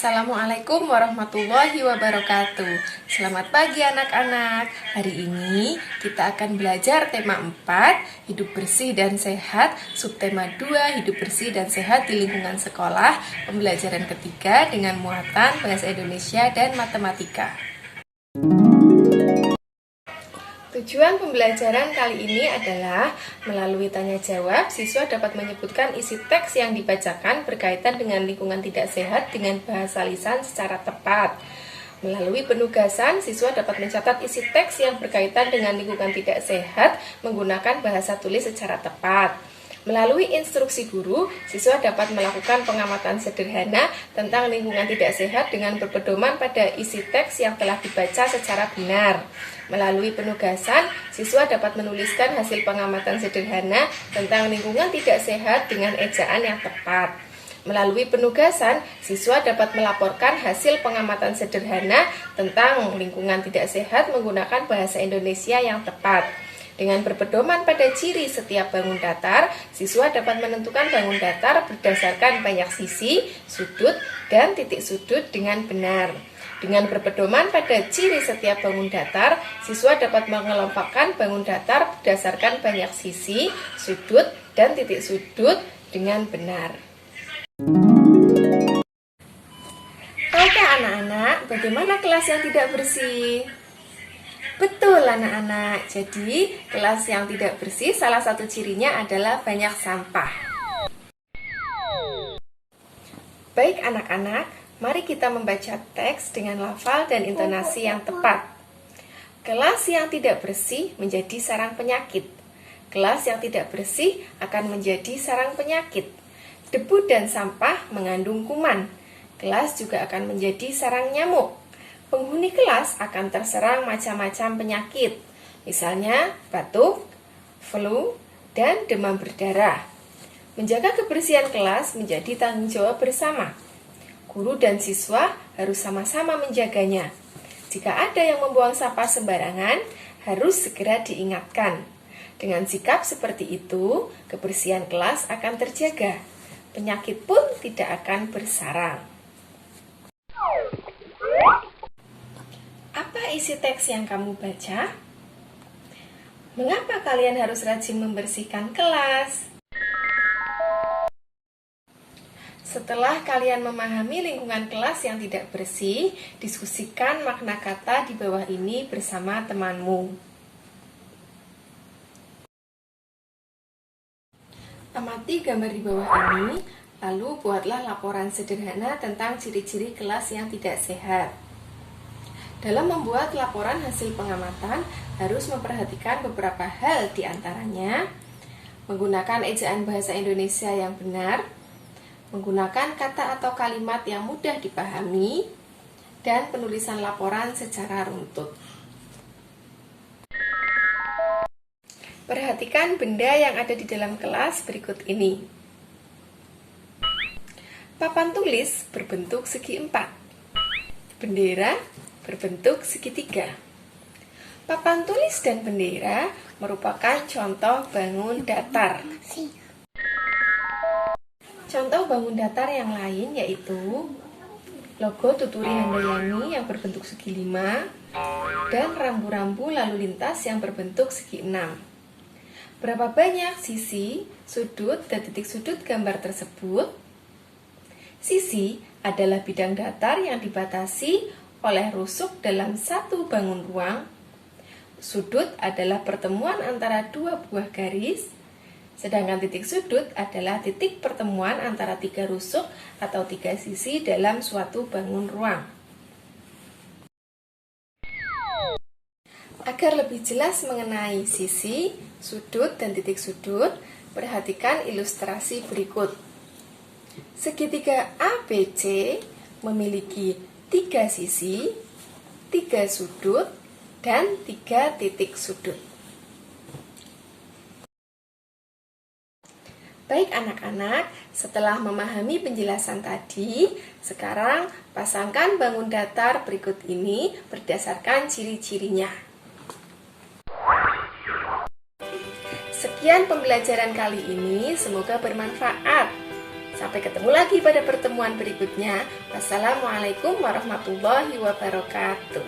Assalamualaikum warahmatullahi wabarakatuh. Selamat pagi anak-anak. Hari ini kita akan belajar tema 4, hidup bersih dan sehat. Subtema 2, hidup bersih dan sehat di lingkungan sekolah. Pembelajaran ketiga dengan muatan bahasa Indonesia dan matematika. Tujuan pembelajaran kali ini adalah melalui tanya jawab, siswa dapat menyebutkan isi teks yang dibacakan berkaitan dengan lingkungan tidak sehat dengan bahasa lisan secara tepat. Melalui penugasan, siswa dapat mencatat isi teks yang berkaitan dengan lingkungan tidak sehat menggunakan bahasa tulis secara tepat. Melalui instruksi guru, siswa dapat melakukan pengamatan sederhana tentang lingkungan tidak sehat dengan berpedoman pada isi teks yang telah dibaca secara benar. Melalui penugasan, siswa dapat menuliskan hasil pengamatan sederhana tentang lingkungan tidak sehat dengan ejaan yang tepat. Melalui penugasan, siswa dapat melaporkan hasil pengamatan sederhana tentang lingkungan tidak sehat menggunakan bahasa Indonesia yang tepat. Dengan berpedoman pada ciri setiap bangun datar, siswa dapat menentukan bangun datar berdasarkan banyak sisi, sudut, dan titik sudut dengan benar. Dengan berpedoman pada ciri setiap bangun datar, siswa dapat mengelompokkan bangun datar berdasarkan banyak sisi, sudut, dan titik sudut dengan benar. Tahukah anak-anak bagaimana kelas yang tidak bersih? Betul anak-anak, jadi kelas yang tidak bersih salah satu cirinya adalah banyak sampah. Baik anak-anak, mari kita membaca teks dengan lafal dan intonasi yang tepat. Kelas yang tidak bersih menjadi sarang penyakit. Kelas yang tidak bersih akan menjadi sarang penyakit. Debu dan sampah mengandung kuman. Kelas juga akan menjadi sarang nyamuk. Penghuni kelas akan terserang macam-macam penyakit, misalnya batuk, flu, dan demam berdarah. Menjaga kebersihan kelas menjadi tanggung jawab bersama. Guru dan siswa harus sama-sama menjaganya. Jika ada yang membuang sampah sembarangan, harus segera diingatkan. Dengan sikap seperti itu, kebersihan kelas akan terjaga. Penyakit pun tidak akan bersarang. Apa isi teks yang kamu baca? Mengapa kalian harus rajin membersihkan kelas? Setelah kalian memahami lingkungan kelas yang tidak bersih, diskusikan makna kata di bawah ini bersama temanmu. Amati gambar di bawah ini, lalu buatlah laporan sederhana tentang ciri-ciri kelas yang tidak sehat. Dalam membuat laporan hasil pengamatan, harus memperhatikan beberapa hal di antaranya: menggunakan ejaan bahasa Indonesia yang benar, menggunakan kata atau kalimat yang mudah dipahami, dan penulisan laporan secara runtut. Perhatikan benda yang ada di dalam kelas berikut ini. Papan tulis berbentuk segi 4. Bendera berbentuk segitiga. Papan tulis dan bendera merupakan contoh bangun datar. Contoh bangun datar yang lain yaitu logo Tuturi Handayani yang berbentuk segi 5 dan rambu-rambu lalu lintas yang berbentuk segi 6. Berapa banyak sisi, sudut, dan titik sudut gambar tersebut? Sisi adalah bidang datar yang dibatasi oleh rusuk dalam satu bangun ruang. Sudut adalah pertemuan antara dua buah garis, sedangkan titik sudut adalah titik pertemuan antara tiga rusuk atau tiga sisi dalam suatu bangun ruang. Agar lebih jelas mengenai sisi, sudut, dan titik sudut, perhatikan ilustrasi berikut. Segitiga ABC memiliki 3 sisi, 3 sudut, dan 3 titik sudut. Baik anak-anak, setelah memahami penjelasan tadi, sekarang pasangkan bangun datar berikut ini berdasarkan ciri-cirinya. Sekian pembelajaran kali ini, semoga bermanfaat. Sampai ketemu lagi pada pertemuan berikutnya. Wassalamualaikum warahmatullahi wabarakatuh.